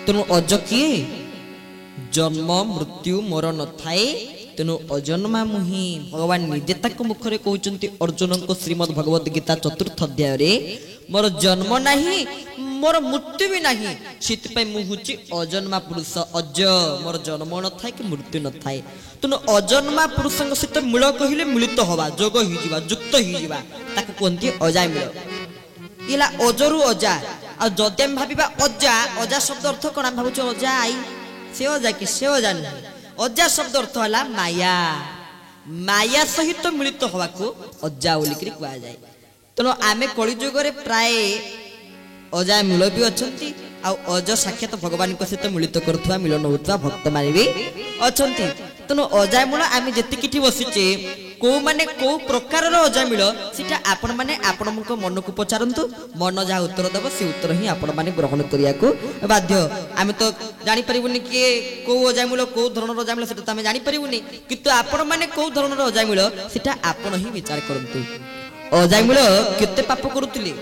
तेणु अज किए जन्म मृत्यु मरण थाए तेणु अजन्मा मुहि भगवान निजे ताको मुखरे कहउचंती अर्जुन को श्रीमद् भगवत गीता चतुर्थ अध्याय रे मोर जन्म नाही मोर मृत्यु भी नाही सितपय मु हुची अजन्मा पुरुष अज मोर जन्म न थाए कि मृत्यु न थाए तेणु अजन्मा पुरुषଙ୍କ सहित मिल कहिले मिलित होबा जोग हि जिबा युक्त हि जिबा ताको कोनती अजाय मिल इला अजरु अजा आ जदे हम भाबिबा अजा अजा शब्द अर्थ कोन हम भाबुछ अजा आई से अजा कि से अजा नहीं अजा शब्द अर्थ हला माया माया सहित मिलित होबा को अजा बोली करी कुआ जाय तेणु आमे कली जुग रे प्राय अजा मिल भी अछंती आ अज साक्षात भगवान को सहित मिलित करथुवा मिलन होतवा भक्त माने भी अछंती तेणु अजा मूल आमे जति किठी बसिचे को माने को प्रकार रो अजा मिल सिटा आपण माने आपण को मन को पचारंतु मन जा उत्तर दब से उत्तर ही आपण माने ग्रहण करिया को बाध्य आमे तो जानि परिबुनी कि को अजा मिल को धरण रो अजा मिल सेटा त आमे जानि परिबुनी किंतु आपण माने को धरण रो अजा मिल सिटा आपण ही विचार करंतु अजा मिल केते पाप करूतिले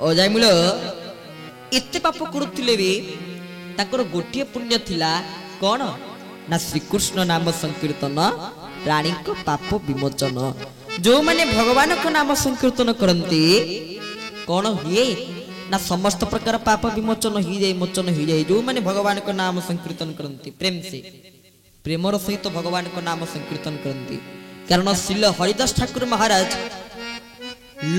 अजा मिल एते पाप करूतिले भी ताकर गोटिए पुण्य थिला कोन ना श्री कृष्ण नाम संकीर्तन प्राणी को पाप विमोचन जो माने भगवान को नाम संकीर्तन करंती कौन हुए ना समस्त प्रकार पाप विमोचन ही जाए मोचन ही जाए जो माने भगवान को नाम संकीर्तन करंती प्रेम से प्रेमर सहित भगवान को नाम संकीर्तन करंती कारण श्रील हरिदास ठाकुर महाराज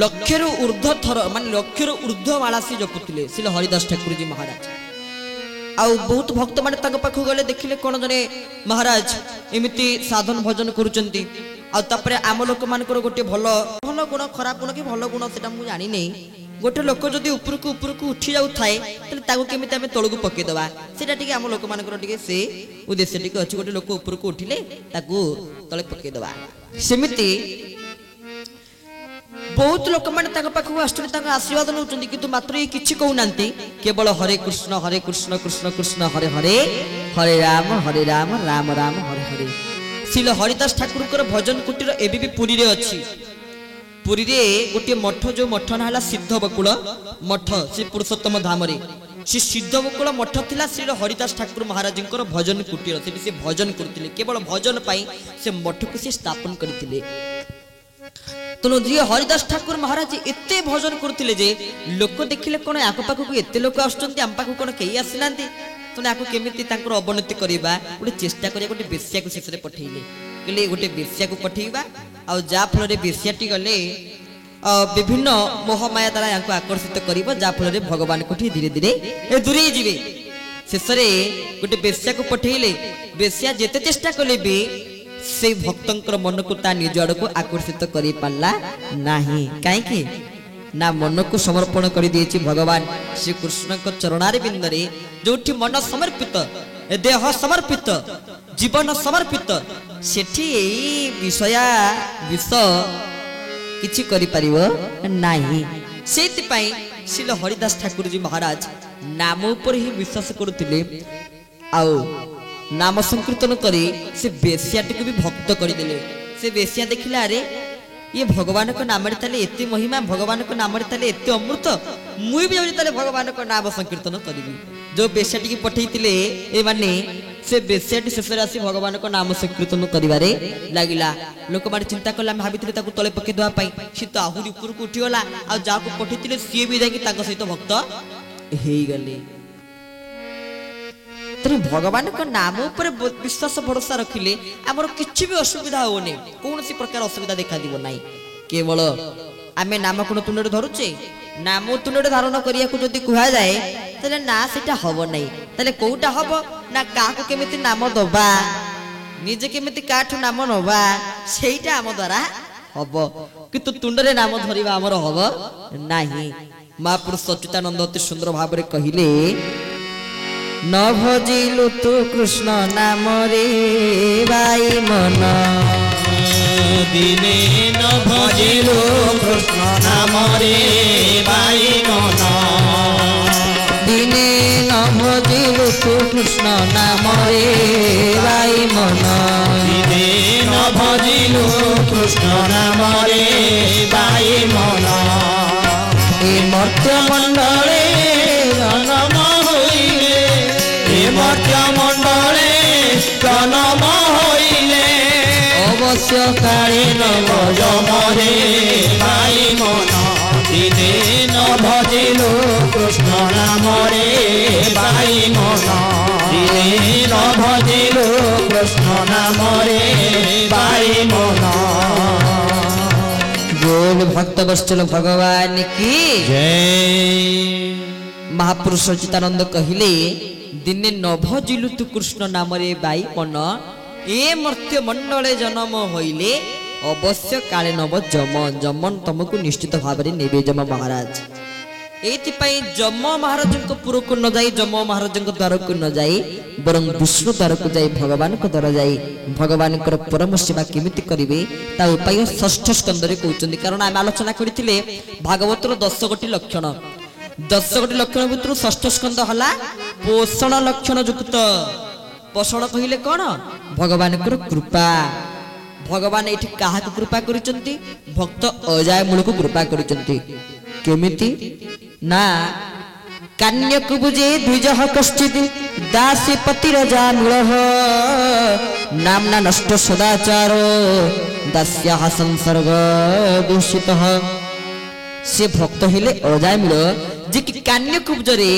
लक्षर ऊर्ध्व थर मान लक्षर ऊर्ध्व माला से जपुतिले श्रील हरिदास ठाकुर जी महाराज आउ बहुत भक्त माने ताको पाखु गले देखिले कोन जने महाराज एमिति साधन भजन करूचंती आ तापरे आम लोक मानकर गोटे भलो भलो गुण खराब गुण कि भलो गुण सेटा मु जानि नै गोटे लोक जदी ऊपर को उठी जाउ थाए तले ताको केमिति हमें तळगु पके दबा सेटा टिके आम लोक मानकर टिके से उद्देश्य टिके अछि गोटे लोक ऊपर को उठिले ताको तळे पके दबा सेमिति बहुत लोक माने ताको पाखु आस्टरी ताको आशीर्वाद नउचंती किंतु मात्र ये किछि कहू नांती केवल हरे कृष्ण कृष्ण कृष्ण हरे हरे हरे राम राम राम हरे हरे श्रील हरिदास ठाकुर कर भजन कुटीर एबी भी पुरी रे अछि पुरी रे गोटे मठ जो मठ नाला सिद्ध बकुल मठ श्री पुरुषोत्तम धाम रे से सिद्ध बकुल मठ थिला श्री हरिदास ठाकुर महाराज कर भजन कुटीर से भजन करथिले केवल भजन पाई से मठ को से स्थापन करथिले तेणु जी हरिदास ठाकुर महाराज एते भजन करथिले जे लोक देखिले कोन आको पाखो को एते लोक आछंती आम पाखो कोन केई आसिनांती तेणु आको केमिति तांकर अवनति करबा गोटे चेष्टा करिया गोटे बेश्या को शेषरे पठेइले कहले गोटे बेश्या को पठेइबा आ जा फल रे बेश्याटी गले विभिन्न मोहमाया द्वारा याको आकर्षित करिबो जा फल रे भगवान कोठी धीरे धीरे ए दूरे जिवे शेषरे गोटे बेश्या को पठेइले बेश्या जेते चेष्टा कले भी से भक्तंकर मन को ता निज आड़ को आकर्षित करि पाला नाही काहे कि ना मन को समर्पण कर दिएछि भगवान श्री कृष्ण को चरणार बिंद रे जोठी मन समर्पित देह समर्पित जीवन समर्पित सेठी विषया विष किछि करि परिबो नाही सेति पई श्री हरिदास ठाकुर जी महाराज नाम ऊपर ही विश्वास करुथिले आउ नाम संकीर्तन करी से बेश्याटी को भी भक्त करदेले से बेश्या देखिले अरे ये भगवान को नाम ताले एते महिमा भगवान को नाम ताले एते अमृत मुई भी जाउनी ताले भगवान को नाम संकीर्तन करिबी जो बेश्याटी की पठेइतिले ए माने से बेश्याटी शेषरे आसी भगवान को नाम संकीर्तन करिवारे लागिला लोक माने चिंता कला भाबितिले ताको तळे पके दवा पई सी तो आहुरी ऊपर को उठी गला आ जाको पठेइतिले सी भी जाकी ताको सहित भक्त हेई गले तेरे भगवान को नाम ऊपर विश्वास भरोसा रखिले आमर किछि भी असुविधा होने कौन सी प्रकार असुविधा देखा दिबो नाही केवल आमे नाम कोन तुंडे धरुचे नाम तुंडे धारण करिया को जदी कुहा जाए तले ना सेटा हबो नाही तले कोउटा हबो ना का को केमिति नाम दबा निजे केमिति काठू नाम नबा सेटा आम द्वारा हबो किंतु तुंडरे नाम धरिबा हमर हबो नाही महापुरुष सच्चिदानंद अति सुंदर भाव रे कहिले न भजिलु तू कृष्ण नाम रे बाई मन दिने न भजिलु कृष्ण नाम रे बाई मन दिने न भजिलु तू कृष्ण नाम रे बाई मन दिने न भजिलु कृष्ण नाम रे बाई मन ए मर्त्य मंडले जन्म होई মর্ত্য মণ্ডলে জনম হইলে অবশ্য কালে নব যমরে ভাই মন দিনে ন ভজিল কৃষ্ণ নামরে ভাই মন দিনে ন ভজিল কৃষ্ণ নামরে ভাই মন। बोल भक्त वत्सल भगवान की जय। महापुरुष सच्चिदानंद कहिले दिने नभजिलु तु कृष्ण नाम रे बाई मन ए मर्त्य मंडले जन्म होइले अवश्य काले नव जम जमन तुमको निश्चित भाव रे नेबे जम महाराज। एथिपाई जम महाराज को पुर को न जाई जम महाराज को द्वार को न जाई बरं विष्णु द्वार को जाई भगवान को द्वार जाई भगवान कर परम सेवा केमिति करिवे ता उपाय षष्ठ स्कंद रे कहउचंदी। कारण आम आलोचना करिथिले भागवतर 10 गोटी लक्षण 10 गोटी लक्षण भितर षष्ठ स्कंद हला पोषण लक्षण युक्त। पोषण कहिले कोन भगवान कर कृपा। भगवान एठी काहा को कृपा करिसंती भक्त अजाय मूल को कृपा करिसंती केमिति ना कन्यक बुझे द्विजः कश्चित् दासी पति रजा मूलः नामना नष्ट सदाचारो दास्याः संसर्ग दूषितः। से भक्त हेले अजाय मूल जे कि कन्यक बुझरे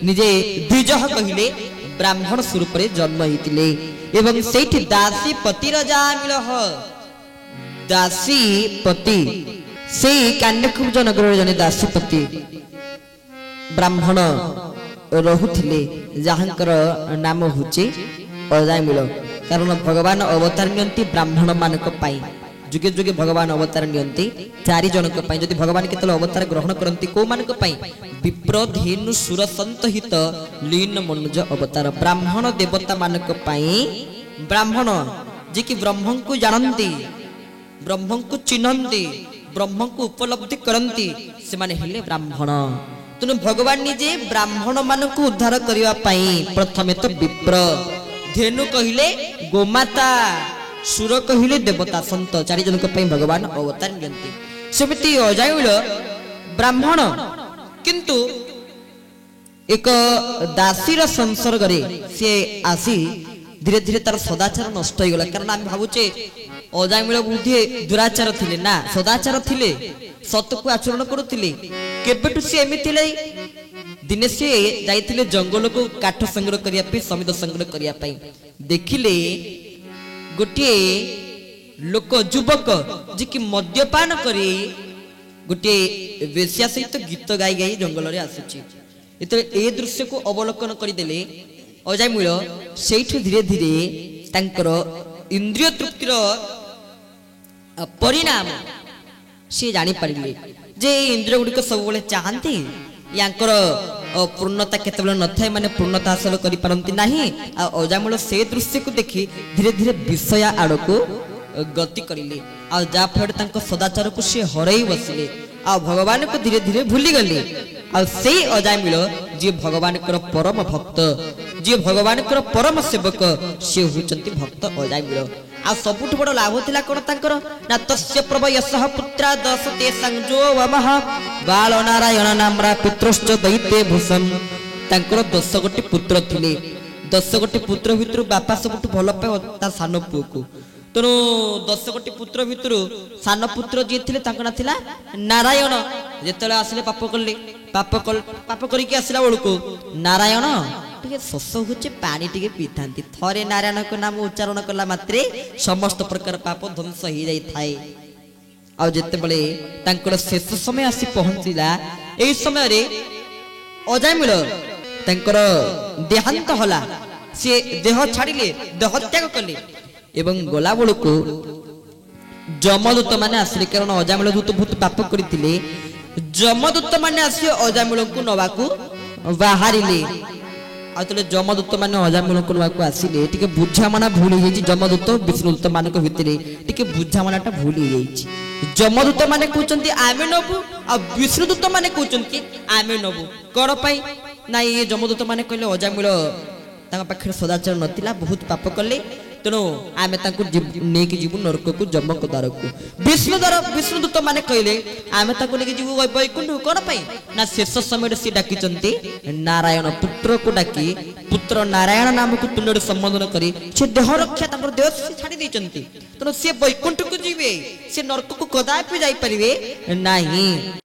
निजे द्विजः कहिले ब्राह्मण स्वरूप रे जन्म हितिले एवं सेठी दासी पति रजा मूलः दासी पति से कन्यक नगर जने दासीपति ब्राह्मण रहुथिले जहाँकर नाम होचे अजायमूल। कारण भगवान अवतार नियंती ब्राह्मण मानक पाई जुगे जुगे भगवान अवतार नियंती 4 जनक पाई। जदि भगवान केतल अवतार ग्रहण करंती को मानक पाई विप्र धेनु सुर संत हित लीन मनुज अवतार ब्राह्मण देवता मानक पाई। ब्राह्मण जे कि ब्रह्म को जानती ब्रह्म को चिन्हती ब्रह्म को उपलब्धि करती से माने हेले ब्राह्मण। तेणु भगवान निजे ब्राह्मण मान को उद्धार करने प्रथमे तो विप्र धेनु कहिले गोमाता सुर कहिले देवता संत 4 जनक भगवान अवतार नियंती। सेमिति अजायमूल ब्राह्मण किंतु एक दासीर संसर्ग रे से आसी धीरे धीरे तार सदाचार नष्ट हो गला। कारण आम भावुचे अजायमूल बुद्धि दुराचार थिले ना सदाचार थिले सत को आचरण करुथिले केबेटु से एमिति लै दिने से जाइथिले जंगल को काठ संग्रह करिया पे समिद संग्रह करिया पई देखिले गोटे लोक युवक जे कि मद्यपान करी गोटे वेश्या सहित गीत गाई गाई जंगल रे आसुची। एते ए दृश्य को अवलोकन करि देले अजायमूल सेठी धीरे धीरे तांकर इंद्रिय तृप्तिर परिणाम से जानी पारिले जे इंद्रिय गुड़िक सब बेले चाहती यांकर पूर्णता केतबेले न थाए माने पूर्णता हासिल करि पारंती नाही। आ अजायमूल से दृश्य को देखि धीरे धीरे विषय आड़ को गति करिले आ जा फड़ तांको सदाचार को से हरई बसिले आ भगवान को धीरे धीरे भूली गले। आ से अजायमूल जे भगवान कर परम भक्त जे भगवान कर परम सेवक से होचंती भक्त अजायमूल। आ सबुठ बड़ लाभ थिला कोन तांकर ना तस्य प्रभयसह पुत्रा दशते संजो वमह बाल नारायण नामरा पितृश्च दैते भूषण। तांकर 10 गोटी पुत्र थिले 10 गोटी पुत्र भितर बापा सबुठ भल पाए ता सान पुओ को। तेणु 10 गोटी पुत्र भितर सान पुत्र जे थिले तांकर ना थिला नारायण। जेतले आसिले पाप करिके आसिला बेलको नारायण टिके शोष होचे पानी टिके पीथांती थरे नारायण को नाम उच्चारण कला मात्रे समस्त प्रकार पाप ध्वंस हो जाई थाए। आ जेते बळे तांकर शेष समय आसी पहुंचिला एई समय रे अजायमूल तांकर देहांत होला से देह छाड़िले देह त्याग कले एवं गला बेलको जमदूत माने आसिले। कारण अजायमूल दूत बहुत पाप करिथिले जमदूत माने आसी अजायमूल को नवाकू बाहरिले। आतले जमदूत माने अजायमूल को नवाकू आसिले टिके बुझामना भूल हो जाई जमदूत विष्णुदूत मानक भितरे टिके बुझामनाटा भूल हो जाई। जमदूत माने कहउचंती आमे नबु आ विष्णुदूत माने कहउचंती आमे नबु कोन पई ना ये जमदूत माने कहले अजायमूल तांका पाखरे सदाचार नथिला बहुत पाप कले तेणु आमे तांको नेकी जीवु नरक को जमक द्वार को विष्णुदूत माने कहले आमे तांको नेकी जीवु वैकुंठ कोन पई ना शेष समय से डाकी चंती नारायण पुत्र को डाकी पुत्र नारायण नाम को तुंडे संबोधन करी से देह रक्षा तांकर देह से छाड़ी दै चंती तेणु से वैकुंठ को जीवे से नरक को कदापि जाई परिवे नाही।